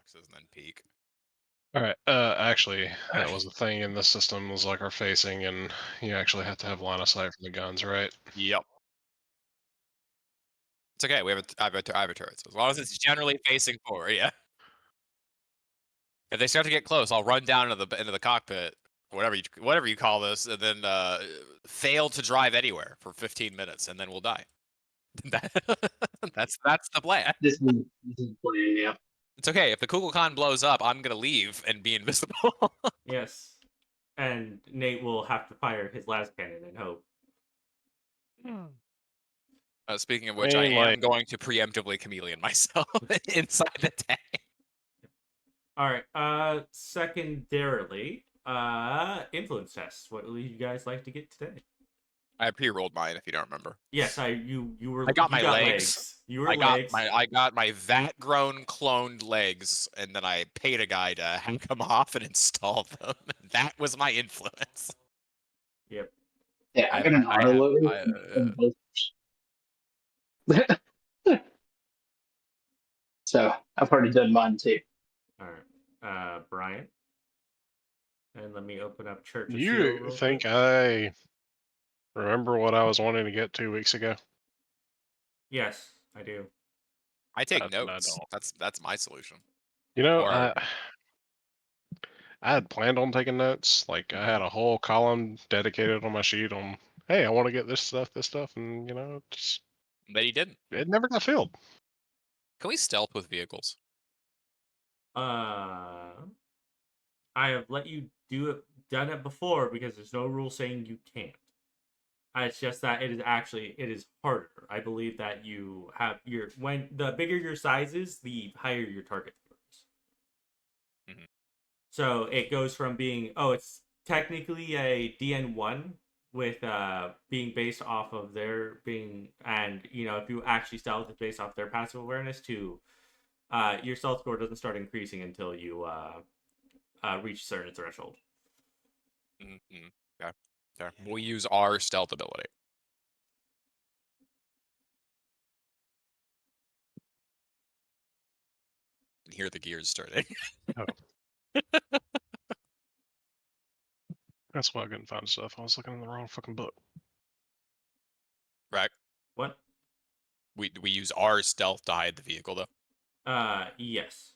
boxes and then peek. All right. Actually, that was the thing in the system was like our facing, and you actually have to have line of sight for the guns, right? Yep. It's okay. I have a turret. So as long as it's generally facing forward, yeah. If they start to get close, I'll run down into the cockpit, whatever you call this, and then fail to drive anywhere for 15 minutes, and then we'll die. That's the plan. This is play, yeah. It's okay. If the Kukulkan blows up, I'm gonna leave and be invisible. Yes. And Nate will have to fire his last cannon and hope. Speaking of I which, I mean, am like, going to preemptively chameleon myself inside the tank. Alright, secondarily, influence tests. What would you guys like to get today? I pre-rolled mine, if you don't remember. Yes, you were I got you my got legs. You were I got legs. my vat-grown cloned legs, and then I paid a guy to hack them off and install them. That was my influence. Yep. Yeah, I got an I auto have, loader in both. So I've already done mine too. Alright. Brian. And let me open up Church of Seal you real think quick. I remember what I was wanting to get 2 weeks ago? Yes, I do. I take I notes. don't. That's my solution. You know, Or I had planned on taking notes. Like, I had a whole column dedicated on my sheet on, hey, I want to get this stuff, and but he didn't. it never got filled. Can we stealth with vehicles? I have let you done it before because there's no rule saying you can't. It's just that it is harder. I believe that you have when the bigger your size is, the higher your target score is. Mhm. So it goes from being it's technically a DN1 with being based off of their being, and if you actually stealth it's based off their passive awareness, to your stealth score doesn't start increasing until you reach a certain threshold. Mm-hmm. Okay. There. We'll use our stealth ability. And hear the gears starting. That's why I couldn't find stuff. I was looking in the wrong fucking book. Right. What? We use our stealth to hide the vehicle, though. Yes.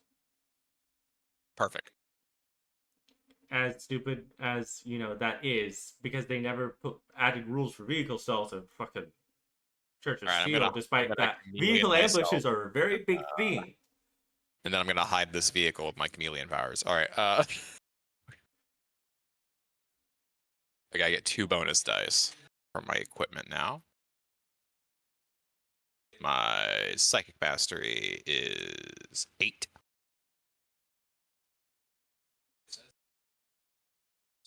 Perfect. As stupid as that is, because they never added rules for vehicle stealth and fucking Church of All right, Steel. Despite that, vehicle ambushes are a very big theme. And then I'm gonna hide this vehicle with my chameleon powers. All right. I gotta get 2 bonus dice from my equipment now. My psychic mastery is 8.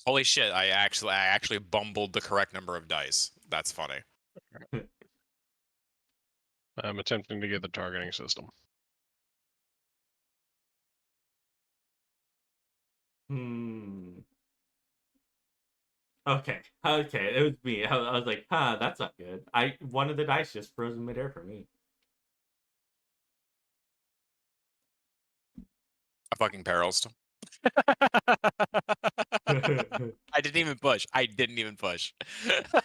Holy shit! I actually bumbled the correct number of dice. That's funny. I'm attempting to get the targeting system. Okay. It was me. I was like, that's not good. One of the dice just froze in midair for me. I fucking perils. I didn't even push. That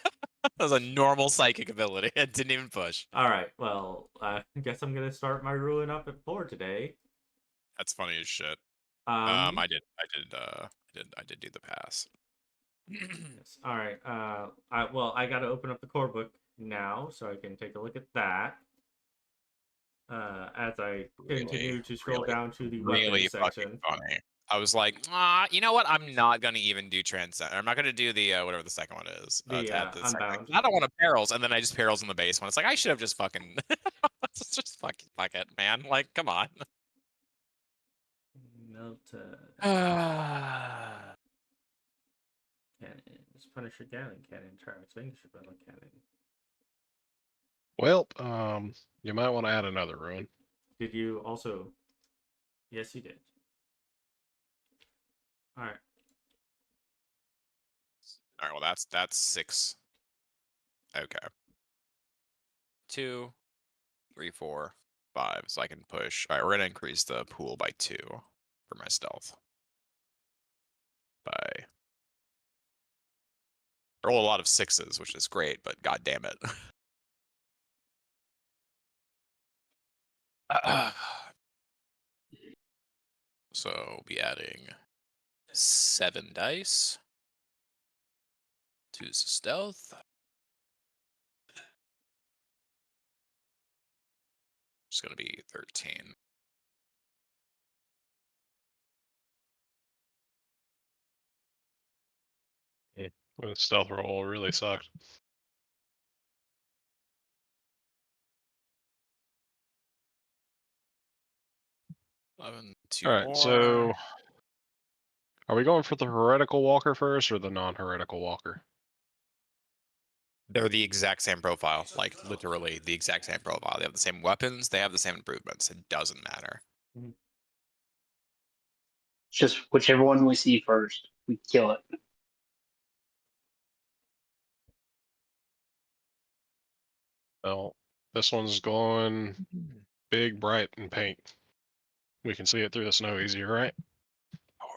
was a normal psychic ability. It didn't even push. All right. Well, I guess I'm gonna start my ruling up at 4 today. That's funny as shit. I did do the pass. Yes. All right. I got to open up the core book now so I can take a look at that. As I continue to scroll down to the weapons section. Funny. I was like, you know what? I'm not gonna even do transcend. I'm not gonna do the whatever the second one is. Unbound. I don't want to perils, and then I just perils in the base one. It's like I should have just fucking, just fucking fuck it, man. Like, come on. Melta. Cannons. Punisher Gallon Cannon. Try Extinguisher Battle Cannon. Well, you might want to add another ruin. Did you also? Yes, you did. All right. All right. Well, that's 6. Okay. 2, 3, 4, 5, so I can push. All right, we're gonna increase the pool by 2 for my stealth. I roll a lot of 6s, which is great, but god damn it. So we'll be adding 7 dice. 2's stealth. It's gonna be 13. The stealth roll really sucked. Two All right, more. so are we going for the heretical walker first or the non-heretical walker? They're the exact same profile, like literally the exact same profile. They have the same weapons, they have the same improvements. It doesn't matter. Just whichever one we see first, we kill it. Well, this one's glowing big, bright, and pink. We can see it through the snow easier, right? 4,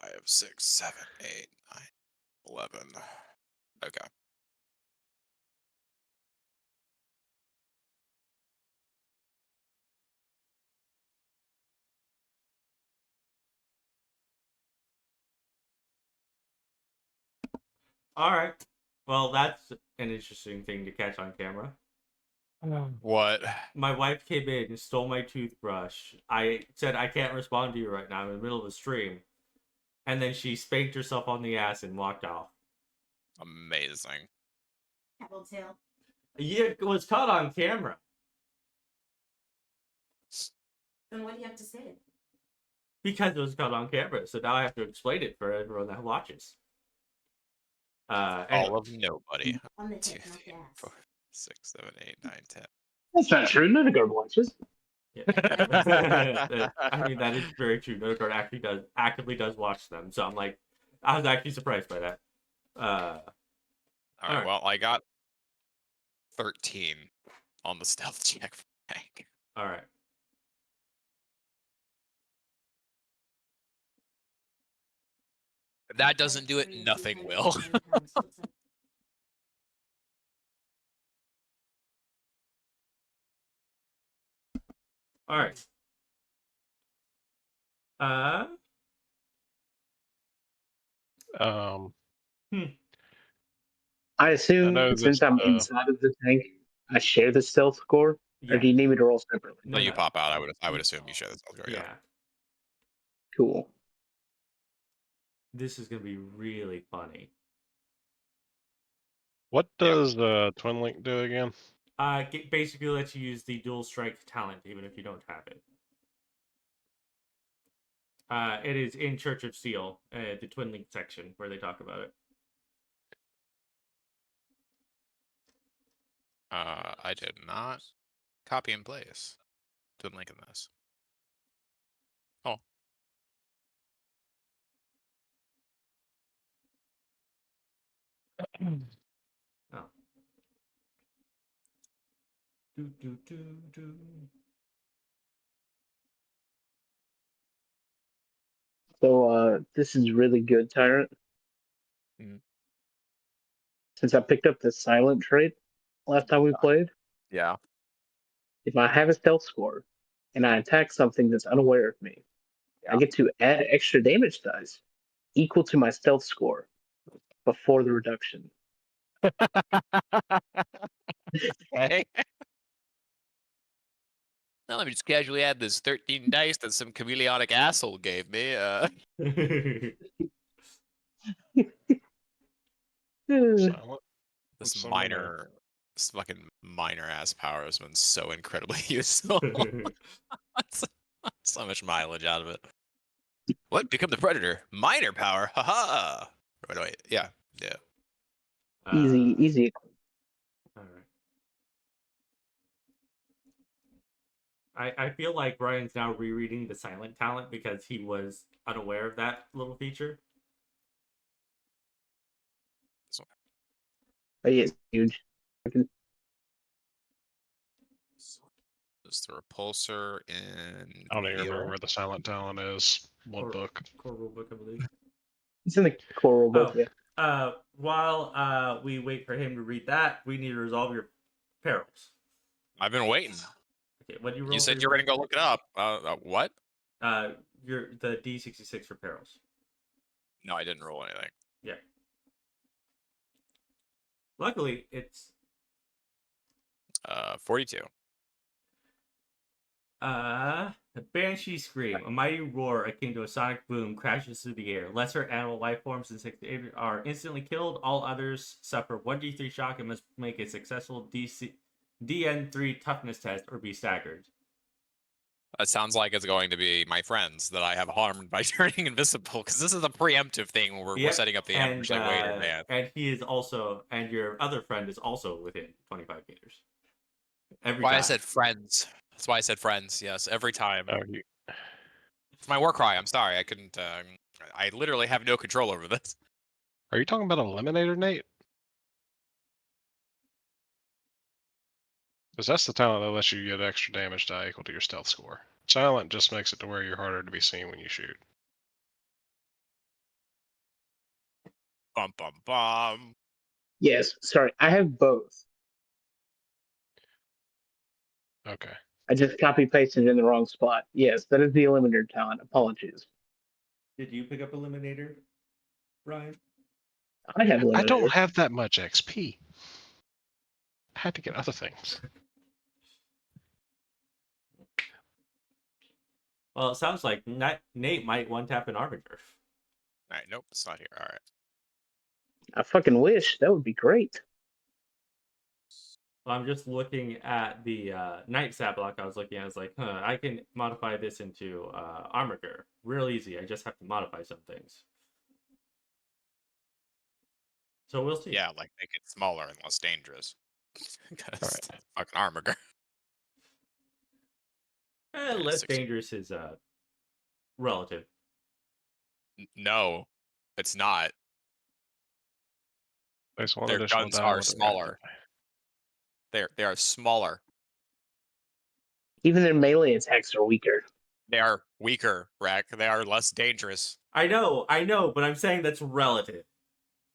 5, 6, 7, 8, 9, 11. Okay. All right. Well, that's an interesting thing to catch on camera. What? My wife came in and stole my toothbrush. I said, I can't respond to you right now. I'm in the middle of a stream. And then she spanked herself on the ass and walked off. Amazing. Tail. Yeah, it was caught on camera. Then what do you have to say? Because it was caught on camera. So now I have to explain it for everyone that watches. Anyway. All of nobody. On the 2, tip, not 3, the 4, ass. 6, 7, 8, 9, 10. That's not true. None of guard watches. Yeah. I mean, that is very true. Notiguard actively does watch them. So I'm like, I was actually surprised by that. All right, well, I got 13 on the stealth check for Hank. All right. If that doesn't do it, nothing will. All right. Um, I assume know since this, I'm inside of the tank, I share the stealth score, or Yeah. do you need me to roll separately? No, you pop out. I would assume you share the stealth score. Yeah. Cool. This is gonna be really funny. What Yeah. does Twin Link do again? Basically lets you use the dual strike talent even if you don't have it. It is in Church of Steel, the Twin Link section where they talk about it. I did not copy and place. Twin link in this. Oh. Oh. Do. So this is really good, Tyrant. Mhm. Since I picked up the silent trait last time we played, Yeah. if I have a stealth score and I attack something that's unaware of me, I get to add extra damage dice equal to my stealth score before the reduction. Okay. Now let me just casually add this 13 dice that some chameleonic asshole gave me. Silent. This Someone there. this fucking minor ass power has been so incredibly useful. So much mileage out of it. What? Become the predator? Minor power? Haha. Wait. Yeah. Easy. All right. I feel like Brian's now rereading the silent talent because he was unaware of that little feature. But yeah, it's huge. The was the repulsor in I don't even remember Heal? where the silent talent is. What Core- book? Core rulebook, I believe. It's in the core rule book. Oh. Yeah. While we wait for him to read that, we need to resolve your perils. I've been waiting. Okay, what do you roll? You for said your you were gonna perils? go look it up. What? Your the D66 for perils. No, I didn't roll anything. Yeah. Luckily, it's 42. a banshee scream, a mighty roar akin to a sonic boom crashes through the air. Lesser animal life forms and are instantly killed. All others suffer 1d3 shock and must make a successful DN3 toughness test or be staggered. It sounds like it's going to be my friends that I have harmed by turning invisible, because this is a preemptive thing where we're setting up the ambush like way in advance. And he is also, and your other friend is also within 25 meters. Every Why time. I said friends. That's why I said friends. Yes, every time. Oh, It's my war cry. I'm sorry. I couldn't. I literally have no control over this. are you talking about Eliminator, Nate? Because that's the talent that lets you get extra damage die equal to your stealth score. Silent just makes it to where you're harder to be seen when you shoot. Bum bum bum. Yes. Sorry, I have both. Okay. I just copy pasted it in the wrong spot. Yes, that is the eliminator talent. Apologies. Did you pick up Eliminator, Brian? I have eliminator. I don't have that much XP. I had to get other things. Well, it sounds like Nate might one tap an Armiger. All right. Nope. It's not here. All right. I fucking wish. That would be great. Well, I'm just looking at the Night Stat block I was looking at. I was like, I can modify this into Armiger. Real easy. I just have to modify some things. So we'll see. Yeah, like make it smaller and less dangerous. Because Alright. fucking armor. Less 60. dangerous is relative. No, it's not. Place one Their additional guns die are with a smaller. They are smaller. Even their melee attacks are weaker. They are weaker, Rack. They are less dangerous. I know, but I'm saying that's relative.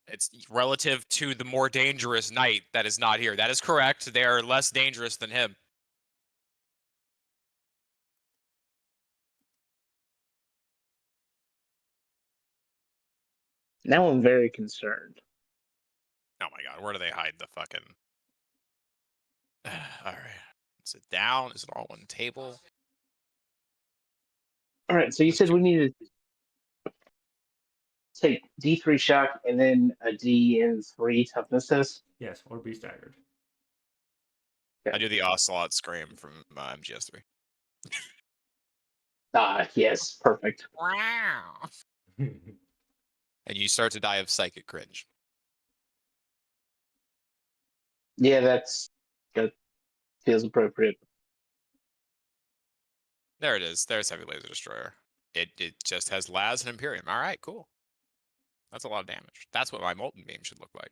It's relative to the more dangerous knight that is not here. That is correct. They are less dangerous than him. Now I'm very concerned. Oh my god, where do they hide the fucking... Alright. Is it down? Is it all on the table? All right, so you said we needed to take D3 shock and then a D3 toughness test. Yes, or be staggered. I do the Ocelot Scream from MGS3. Ah, yes, perfect. Wow. And you start to die of psychic cringe. Yeah, that feels appropriate. There it is. There's Heavy Laser Destroyer. It just has Laz and Imperium. All right, cool. That's a lot of damage. That's what my Molten Beam should look like.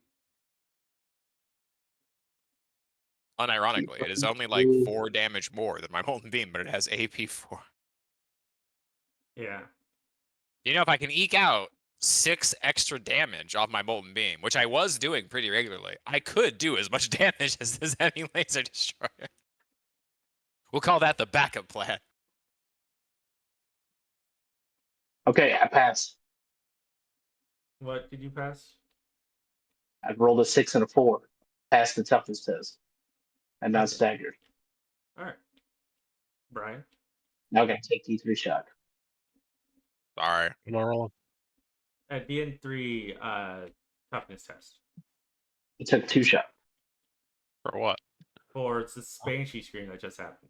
Unironically, it is only like 4 damage more than my Molten Beam, but it has AP 4. Yeah. You know, if I can eke out 6 extra damage off my Molten Beam, which I was doing pretty regularly, I could do as much damage as this Heavy Laser Destroyer. We'll call that the backup plan. Okay, I passed. What did you pass? I rolled a 6 and a 4. Passed the toughness test. And not Okay. staggered. All right. Brian? Now I gotta take D3 shock. Sorry. Am I rolling? At DN3 toughness test. I took 2 shock. For what? For it's the Banshee screen that just happened.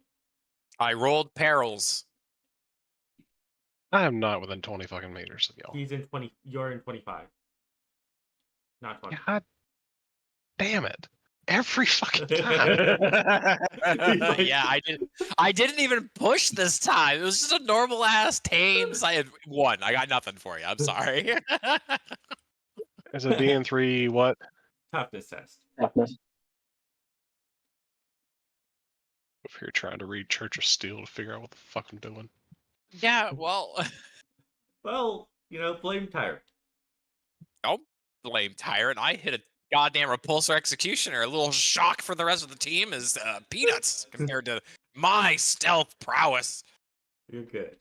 I rolled perils. I am not within 20 fucking meters of y'all. He's in 20. You're in 25. Not 20. God damn it. Every fucking time. Yeah, I didn't even push this time. It was just a normal ass tames. I had 1. I got nothing for you. I'm sorry. Is a DN3 what? Toughness test. Toughness. If you're trying to read Church of Steel to figure out what the fuck I'm doing. Yeah, well, Well, blame Tyrant. don't blame Tyrant. I hit a goddamn repulsor executioner. A little shock for the rest of the team is peanuts compared to my stealth prowess. You're good.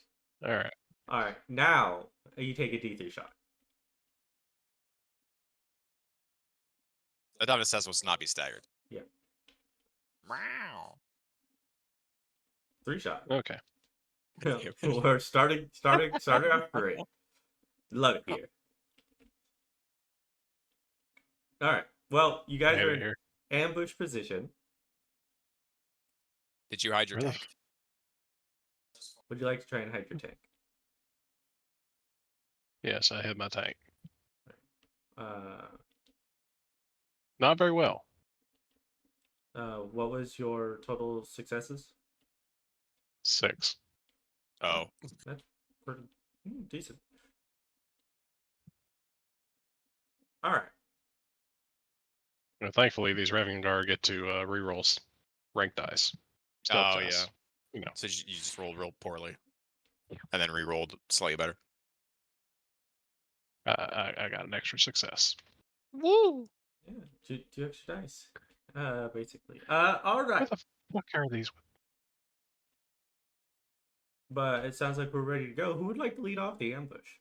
All right. All right, now you take a D3 shot. Adeptus Astartes must not be staggered. Yeah. Wow. 3 shot. Okay. We're starting off great. Love it here. All right. Well, you guys Hate are it in here. ambush position. Did you hide your Where the tank? Would you like to try and hide your tank? Yes, I hit my tank. Uh, Not very well. what was your total successes? 6. Oh. That's pretty decent. All right. Thankfully, these Revenant Guard get to reroll rank dice. Stealth Oh, dice. So you just rolled real poorly. And then re-rolled slightly better. I got an extra success. Woo! Yeah, two extra dice. Basically. All Where right. the fuck are these? But it sounds like we're ready to go. Who would like to lead off the ambush?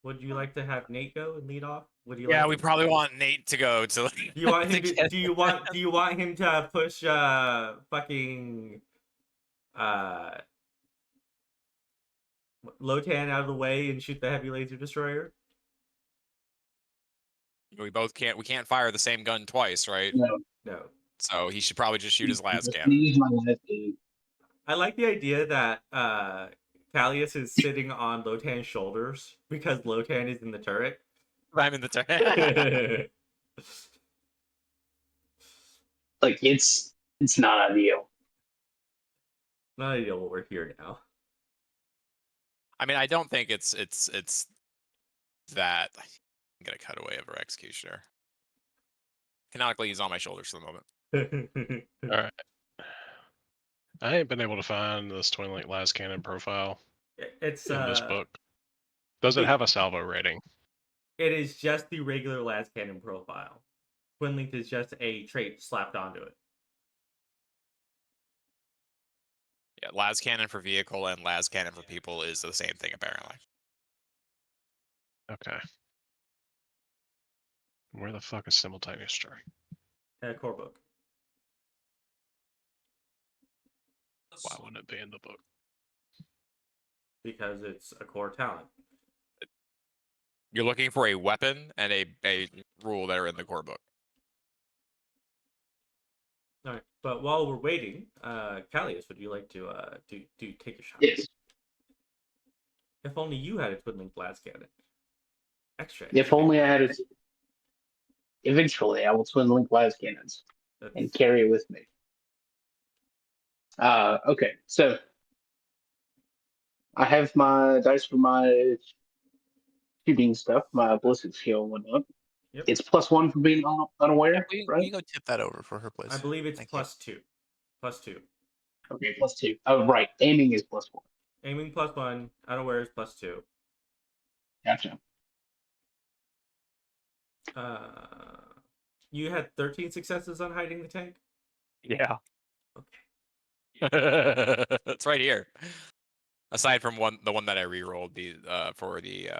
Would you like to have Nate go and lead off? Would you? Yeah, like we probably want Nate to go to. Do you want him to? get- Do you want him to push fucking Lotan out of the way and shoot the heavy laser destroyer? We can't fire the same gun twice, right? No, No. So he should probably just shoot his las just cannon. use my last aid. I like the idea that Callius is sitting on Lotan's shoulders because Lotan is in the turret. I'm in the turn. Like it's not ideal. Not ideal, but we're here now. I mean, I don't think it's that. I'm gonna cut away of our executioner. Canonically, he's on my shoulders for the moment. All right. I ain't been able to find this Twin Link Las Cannon profile It's in this book. Does it the- have a salvo rating? It is just the regular las cannon profile. Twin linked is just a trait slapped onto it. Yeah, las cannon for vehicle and las cannon for people is the same thing apparently. Okay. Where the fuck is simultaneous strike? Core book. Why wouldn't it be in the book? Because it's a core talent. You're looking for a weapon and a rule that are in the core book. All right, but while we're waiting, Callius, would you like to take a shot? Yes. If only you had a twin link las cannon. Extra. If only I had it. Eventually, I will twin link las cannons and carry it with me. Okay, so I have my dice for my shooting stuff, my ballistic skill and whatnot. Yep. It's +1 for being unaware, Will right? you go tip that over for her, please? I believe it's Thank you. +2. +2. Okay, +2. Oh, right. Aiming is +1. Aiming +1. Unaware is +2. Gotcha. You had 13 successes on hiding the tank? Yeah. Okay. It's right here. Aside from the one that I re-rolled for the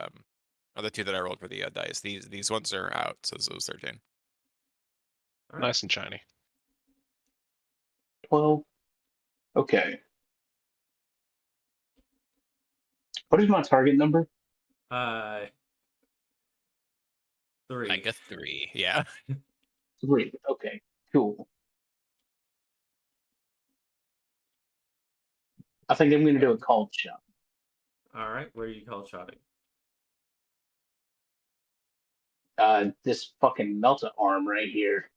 or the 2 that I rolled for the dice, these ones are out. So those 13. All right. Nice and shiny. 12. Okay. What is my target number? 3. Like a 3, yeah. 3. Okay, cool. I think I'm going to do a called shot. All right, where are you called shotting? This fucking melta arm right here.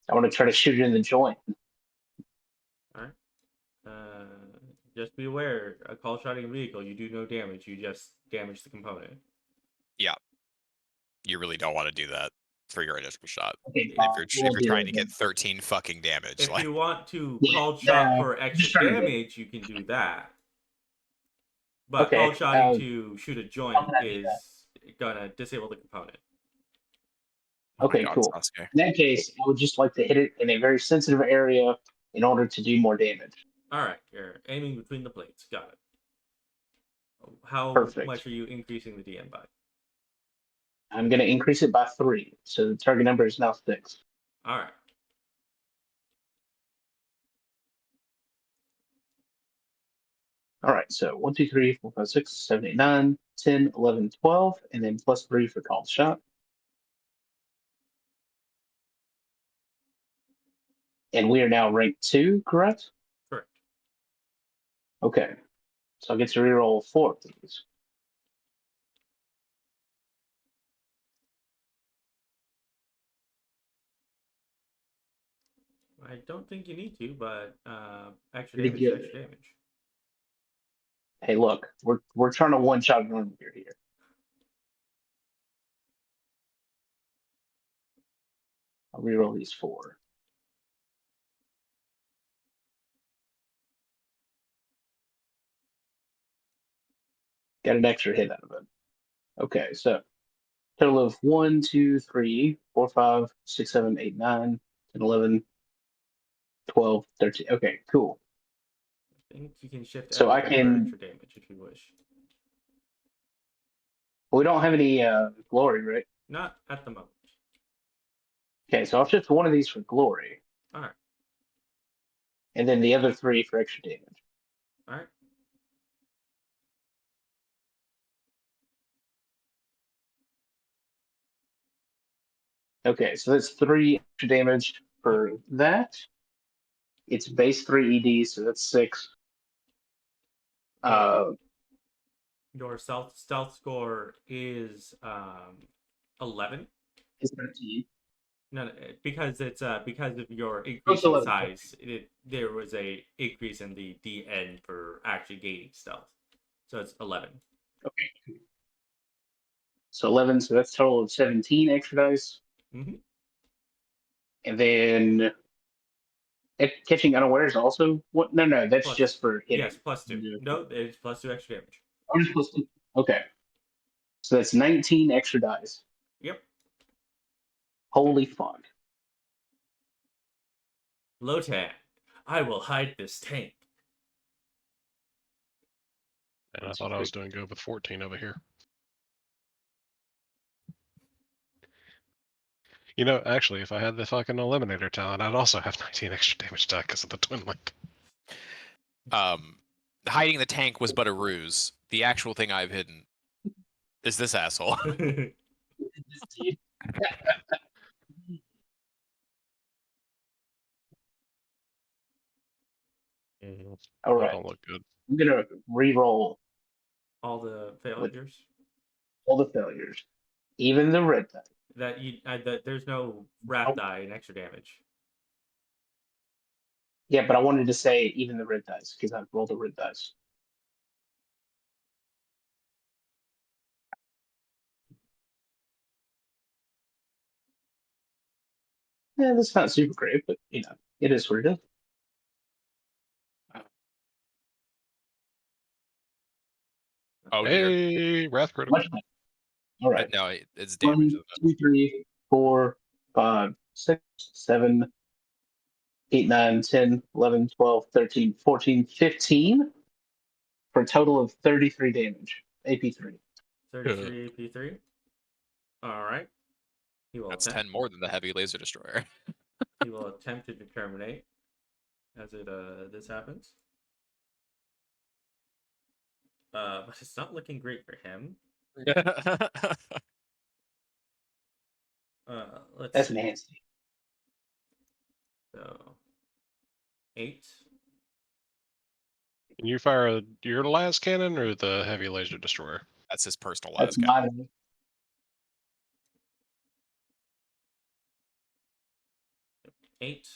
I want to try to shoot it in the joint. All right. Just be aware, a call shotting vehicle, you do no damage. You just damage the component. You really don't want to do that. for your initial shot. Okay, If fine. you're We'll do trying it to then. get 13 fucking damage, If like you want to Yeah, cold shot no, for I'm extra just trying to get- damage, you can do that. But Okay, cold shotting to shoot a how joint can I do that? is gonna disable the component. oh my Okay, God, cool. Sasuke. In that case, I would just like to hit it in a very sensitive area in order to do more damage. All right, you're aiming between the plates. Got it. How Perfect. much are you increasing the DM by? I'm going to increase it by 3, so the target number is now 6. All right. All right, so 1, 2, 3, 4, 5, 6, 7, 8, 9, 10, 11, 12, and then plus 3 for called shot. And we are now ranked 2, correct? Correct. Okay, so I get to reroll 4 of these. I don't think you need to, but extra Pretty damage is good. extra damage. Hey, look, we're trying to one-shot Norman here. I'll reroll these 4. Got an extra hit out of it. Okay, so total of 1, 2, 3, 4, 5, 6, 7, 8, 9, 10, 11, 12, 13. Okay, cool. I think you can shift So I everything for can. extra damage if you wish. We don't have any glory, right? Not at the moment. Okay, so I'll shift one of these for glory, All right. and then the other 3 for extra damage. All right. Okay, so that's 3 extra damage for that. It's base 3 ED, so that's 6. Your stealth score is 11. It's 13. No, because it's because of your Oh, increase it's in 11. size, there was a increase in the DN for actually gaining stealth, so it's 11. Okay. So 11, so that's a total of 17 extra dice. Mm-hmm. And then catching unawares also? What? No, that's Plus, just for hitting. yes, +2. Yeah. No, it's +2 extra damage. Oh, just plus 2. Okay. So that's 19 extra dice. Yep. Holy fuck. Lotan, I will hide this tank. And I thought I was doing good with 14 over here. You know, actually, if I had the fucking Eliminator talent, I'd also have 19 extra damage die because of the Twin Link. Hiding the tank was but a ruse. The actual thing I've hidden is this asshole. All That right. don't look good. I'm going to re-roll All the failures all the failures, even the red die. that there's no wrath die and extra damage. Yeah, but I wanted to say even the red dice because I've rolled the red dice. Yeah, that's not super great, but it is what it is. Oh dear. Hey, Wrath critical. Much better. All right. No, it's 1, damage. 2, 3, 4, 5, 6, 7, 8, 9, 10, 11, 12, 13, 14, 15 for a total of 33 damage. AP3. 33 AP3. All right. He will That's attempt. 10 more than the heavy laser destroyer. He will attempt to determinate as this happens. But it's not looking great for him. Let's That's see. nasty. So 8. Can you fire your las cannon or the heavy laser destroyer? That's his personal That's last my. 8.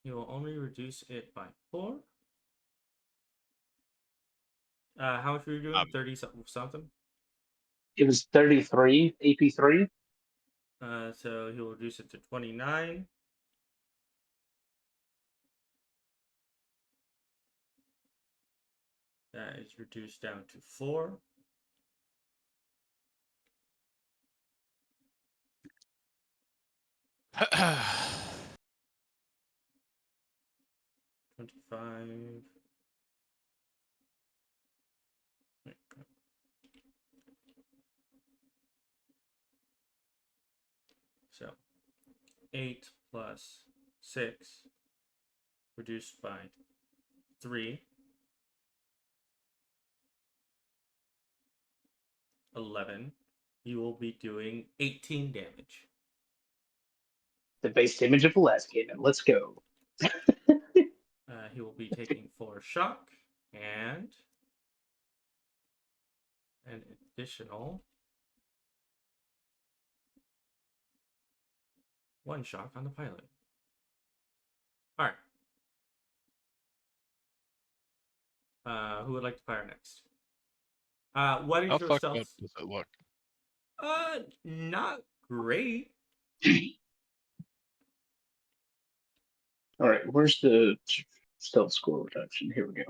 He will only reduce it by 4. How much were you doing? Um, 30 something? It was 33 AP3. So he'll reduce it to 29. That is reduced down to 4. Uh, 25. So 8 plus 6 reduced by 3. 11. You will be doing 18 damage. The base damage of the last cannon. Let's go. He will be taking 4 shock and an additional 1 shock on the pilot. All right. Who would like to fire next? What is How your fucked up stealth? does it look? Not great. All right, where's the stealth score reduction? Here we go.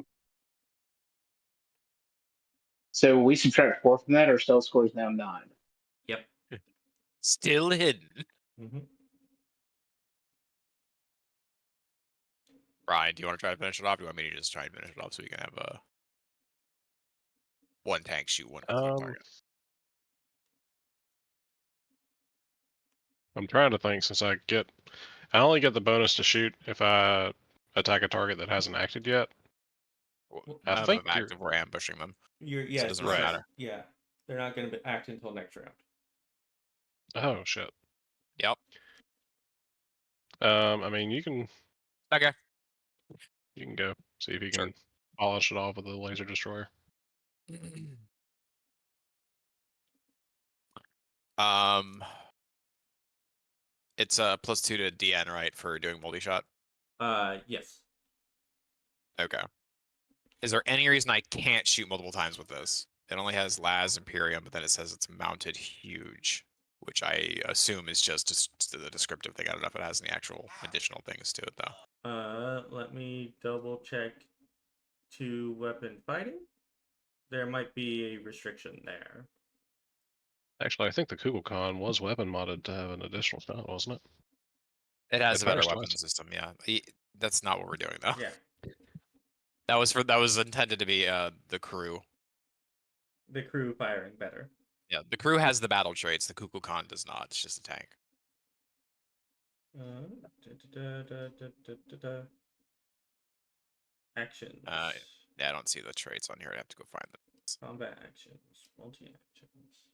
So we subtract 4 from that. Our stealth score is now 9. Yep. Still hidden. Mm-hmm. Brian, do you want to try to finish it off? Do you want me to just try and finish it off so we can have one tank shoot one target? I'm trying to think since I only get the bonus to shoot if I attack a target that hasn't acted yet. I None of think them active. We're ambushing them. You're So it doesn't really matter. Yeah, they're not going to act until next round. Oh shit. Yep. I mean, you can Okay. go see if you Sure. can polish it off with a laser destroyer. It's a +2 to DN, right, for doing multi-shot? Yes. Okay. Is there any reason I can't shoot multiple times with this? It only has Laz Imperium, but then it says it's mounted huge, which I assume is just the descriptive thing. I don't know if it has any actual additional things to it, though. Let me double check 2 weapon fighting. There might be a restriction there. Actually, I think the Kugelkon was weapon modded to have an additional shot, wasn't it? It has It a better fires weapon twice. system, yeah. That's not what we're doing, though. Yeah. That was intended to be the crew. The crew firing better. Yeah, the crew has the battle traits. The Kukulkan does not. It's just a tank. Actions. Yeah, I don't see the traits on here. I have to go find them. Combat actions. Multi-actions.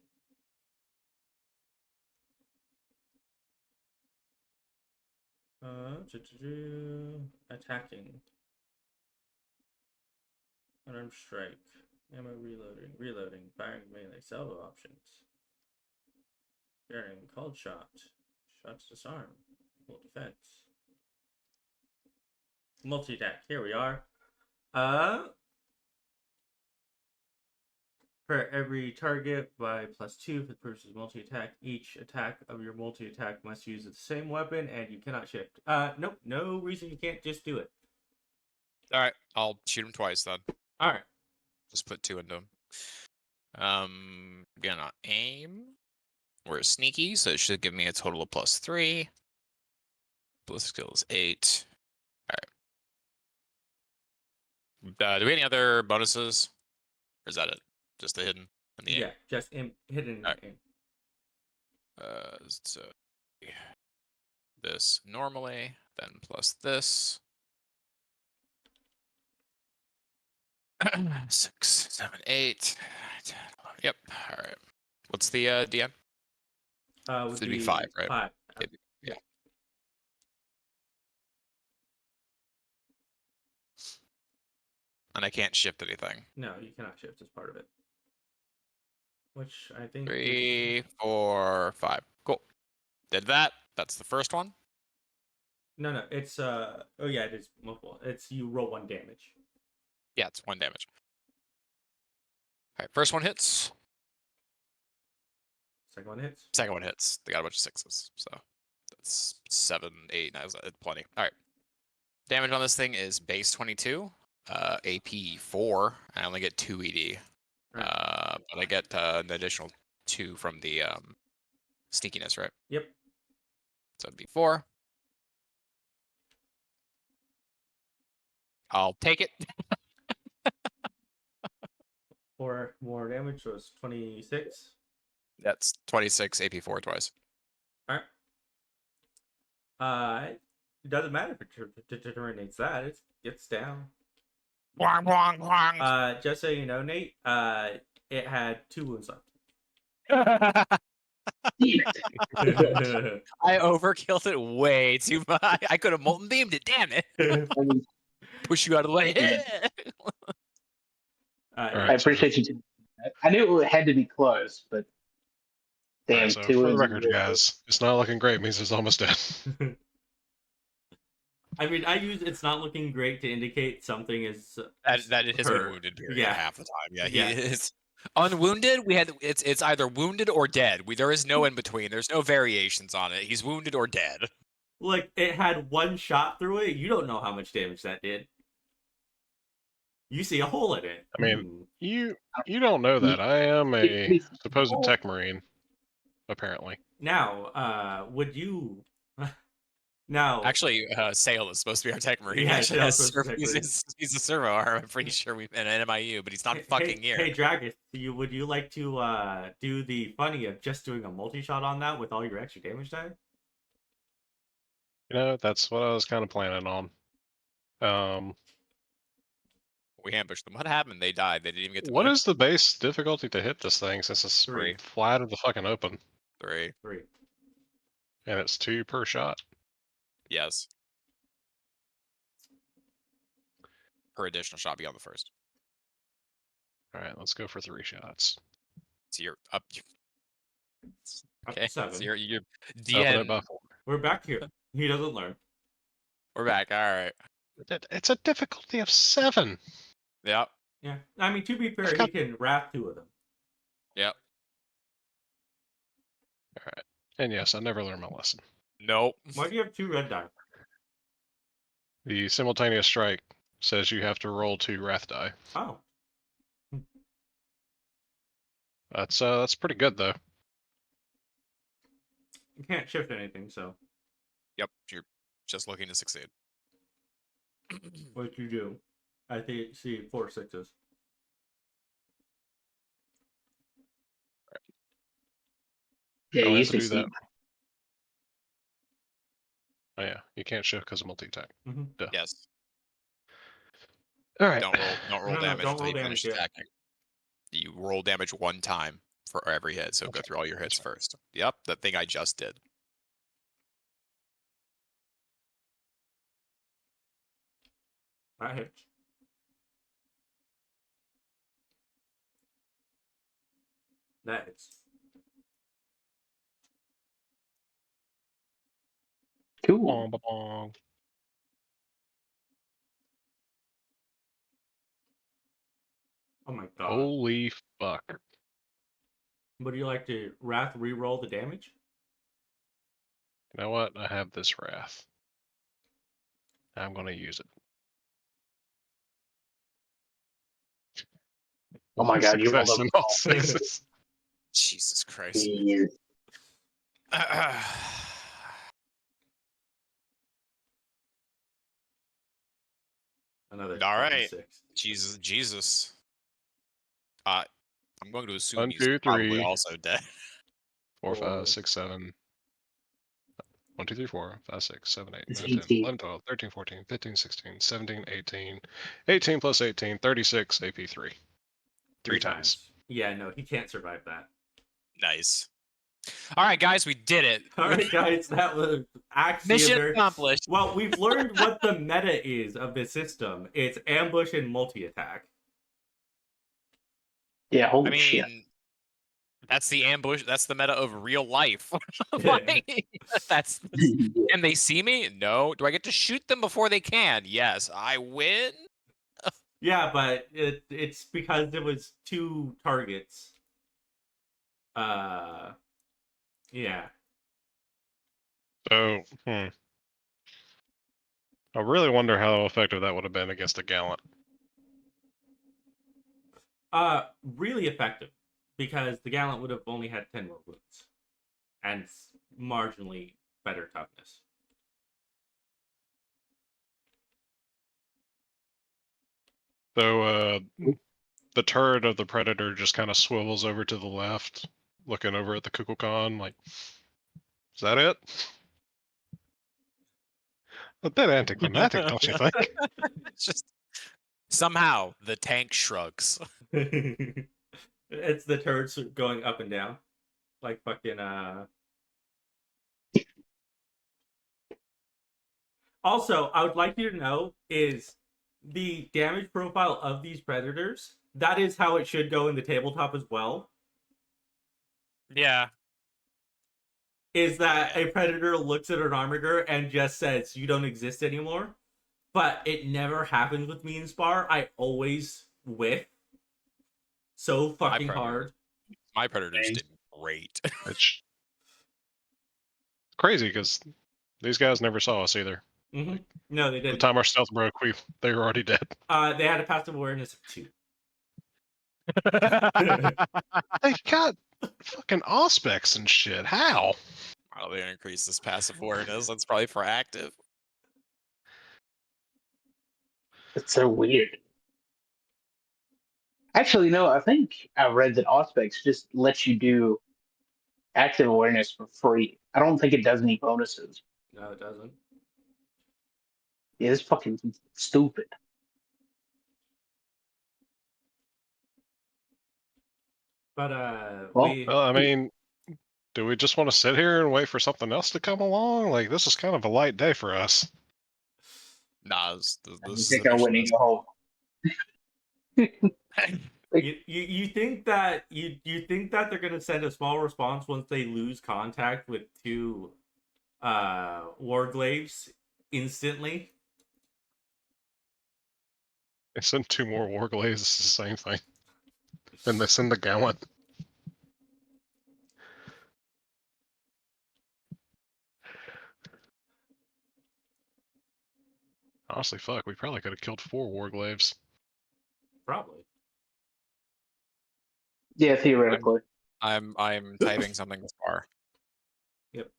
Attacking. Unarmed strike. Ammo reloading. Reloading. Firing melee. Salvo options. Firing. Cold shot. Shots disarm. Full defense. Multi-attack. Here we are. Per every target by +2 for the person's multi-attack. Each attack of your multi-attack must use the same weapon, and you cannot shift. Nope, no reason you can't just do it. All right, I'll shoot him twice then. All right. Just put 2 into him. Gonna aim. We're sneaky, so it should give me a total of +3. Plus skills 8. All right. Do we have any other bonuses? Or is that it? Just the hidden and the aim? Yeah, just hidden All right. aim. So this normally, then plus this. 6, 7, 8, 10, 11. Yep. All right. What's the DN? Would It'd be 5, right? 5. Yeah. And I can't shift anything. No, you cannot shift as part of it. Which I think 3, 4, 5. Cool. Did that. That's the first one. No, it's oh yeah, it is multiple. It's you roll 1 damage. Yeah, it's 1 damage. right, first one hits. Second one hits. Second one hits. They got a bunch of 6s, so that's 7, 8, 9, plenty. All right. Damage on this thing is base 22, AP 4. I only get 2 ED, Right. but I get an additional 2 from the sneakiness, right? Yep. So it'd be 4. I'll take it. 4 more damage was 26. That's 26 AP 4 twice. All right. It doesn't matter if it terminates that. It gets down. Wong, wong, wong. Just so you know, Nate, it had 2 wounds left. I overkilled it way too much. I could have molten beamed it. Damn it! Push you out of the way. Alright, I appreciate you. I knew it had to be close, but damn, Alright, so 2 for the wounds is record, really guys, it's not looking great. Means it's almost dead. I mean, I use "it's not looking great" to indicate something is that it has been hurt. wounded. Period. Yeah. Half the time. Yeah, Yeah. he is unwounded. It's either wounded or dead. There is no in between. There's no variations on it. He's wounded or dead. Like, it had 1 shot through it. You don't know how much damage that did. You see a hole in it. I mean, you don't know that. I am a supposed tech marine, apparently. Now, would you? Now, Actually, Sale is supposed to be our tech marine. Yeah, Actually, Sale's supposed to be tech marine. he's a servo arm. I'm pretty sure we've been at MIU, but he's not fucking here. Hey, Dragus, would you like to do the funny of just doing a multi-shot on that with all your extra damage die? You know, that's what I was kind of planning on. We ambushed them. What happened? They died. They didn't even get to. What pick. is the base difficulty to hit this thing since it's 3. flat in the fucking open? 3. 3. And it's 2 per shot? Yes. Per additional shot beyond the first. Alright, let's go for 3 shots. So you're up. Up Okay. to 7. So you're Open it DN. by 4. We're back here. He doesn't learn. We're back. All right. It's a difficulty of 7. Yep. Yeah. I mean, to be fair, I've got- he can wrap 2 of them. Yep. Alright. And yes, I never learned my lesson. Nope. Why do you have 2 red die? The simultaneous strike says you have to roll 2 wrath die. Oh. That's pretty good though. You can't shift anything, so Yep. You're just looking to succeed. what you do? I think see 4 6s. Yeah, I'll you have to do succeed. that. Oh yeah, you can't shift because of multi-attack. Mm-hmm. Yes. Alright. Don't roll No, damage don't until roll you finish damage yet. attacking. You roll damage 1 time for every hit, so go through all your hits first. Yep, that thing I just did. That hits. That hits. Cool. Bong, ba, bong. Oh my god. Holy fuck. Would you like to Wrath re-roll the damage? You know what? I have this wrath. I'm gonna use it. Oh my god, you rolled Success a in all 6s. Jesus Christ. Jeez. Another All right. 6. Jesus. I'm going to assume 1, he's 2, probably 3. also dead. 4, 4. 5, 6, 7. 1, 2, 3, 4, 5, 6, 7, 8, It's 9, 10, 18. 11, 12, 13, 14, 15, 16, 17, 18. 18 plus 18, 36, AP3. 3 times. Yeah, no, he can't survive that. Nice. All right, guys, we did it. All right, guys, that was actually Mission a very... accomplished. Well, we've learned what the meta is of this system. It's ambush and multi-attack. Yeah, I holy mean, shit. that's the ambush. That's the meta of real life. Like, that's. Can they see me? No. Do I get to shoot them before they can? Yes. I win. Yeah, but it's because there was 2 targets. Yeah. So, I really wonder how effective that would have been against a gallant. Really effective because the gallant would have only had 10 more wounds and marginally better toughness. So, the turret of the predator just kind of swivels over to the left, looking over at the Kukulkan, like, is that it? A bit anticlimactic, don't you think? It's just somehow the tank shrugs. It's the turrets going up and down. Like fucking Also, I would like you to know is the damage profile of these predators. That is how it should go in the tabletop as well. Yeah. Is that a predator looks at an armiger and just says, "You don't exist anymore." But it never happens with me in Spar. I always whiff so fucking predator. hard. My predators did great. It's crazy because these guys never saw us either. Mm-hmm. No, they By the didn't. time our stealth broke, they were already dead. They had a passive awareness of 2. They've got fucking auspex and shit. How? Probably gonna increase this passive awareness. That's probably for active. It's so weird. Actually, no, I think I read that Auspex just lets you do active awareness for free. I don't think it does any bonuses. No, it doesn't. Yeah, it's fucking stupid. But Well, Well, I mean, do we just want to sit here and wait for something else to come along? Like, this is kind of a light day for us. Nah, we this is take our the winning home. you think that you think that they're gonna send a small response once they lose contact with 2 warglaves instantly? They send 2 more warglaives, it's the same thing. Then they send the gallant. Honestly, fuck, we probably could have killed 4 warglaives. Probably. Yeah, theoretically. I'm typing something to Spar. Yep.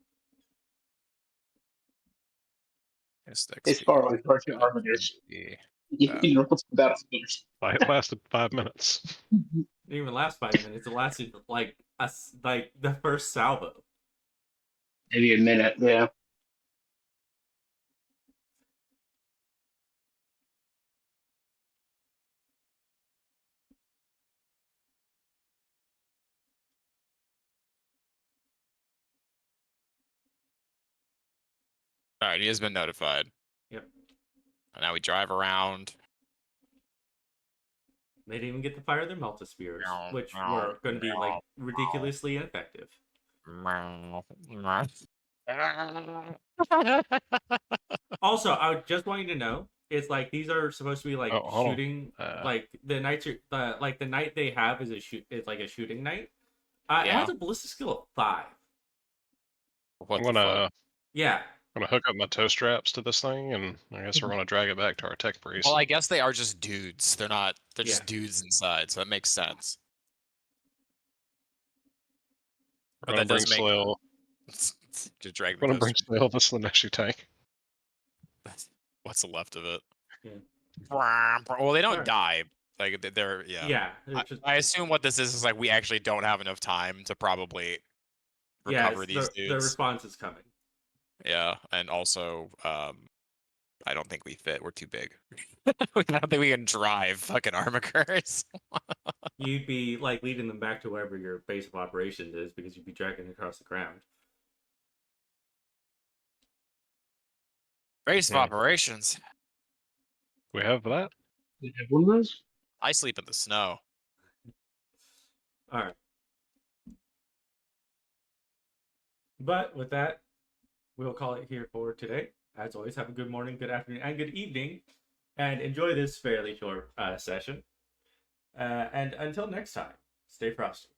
It's far away from your arbiters. You know what's about space. It lasted 5 minutes. It didn't even last 5 minutes. It lasted like the first salvo. Maybe a minute, yeah. All right, he has been notified. Yep. And now we drive around. They didn't even get to fire their Melta spears, which were going to be like ridiculously ineffective. Also, I just want you to know, it's like these are supposed to be like shooting, like the nights are like the night they have is it's like a shooting night. It has a ballistic skill of 5. What I'm gonna Yeah. hook up my toe straps to this thing, and I guess we're gonna drag it back to our tech priest. Well, I guess they are just dudes. They're not. They're Yeah. just dudes inside, so that makes sense. We're gonna bring Slail. To drag We're gonna bring Slail the Slaneshi tank. What's left of it? Yeah. Well, they don't die. Like they're Yeah. I assume what this is like we actually don't have enough time to probably recover these dudes. The response is coming. Yeah, and also I don't think we fit. We're too big. I don't think we can drive fucking armigers. You'd be like leading them back to wherever your base of operations is because you'd be dragging across the ground. Base of operations. We have that? We have one of those? I sleep in the snow. All right. But with that, we'll call it here for today. As always, have a good morning, good afternoon, and good evening. and enjoy this fairly short session. And until next time, stay frosty.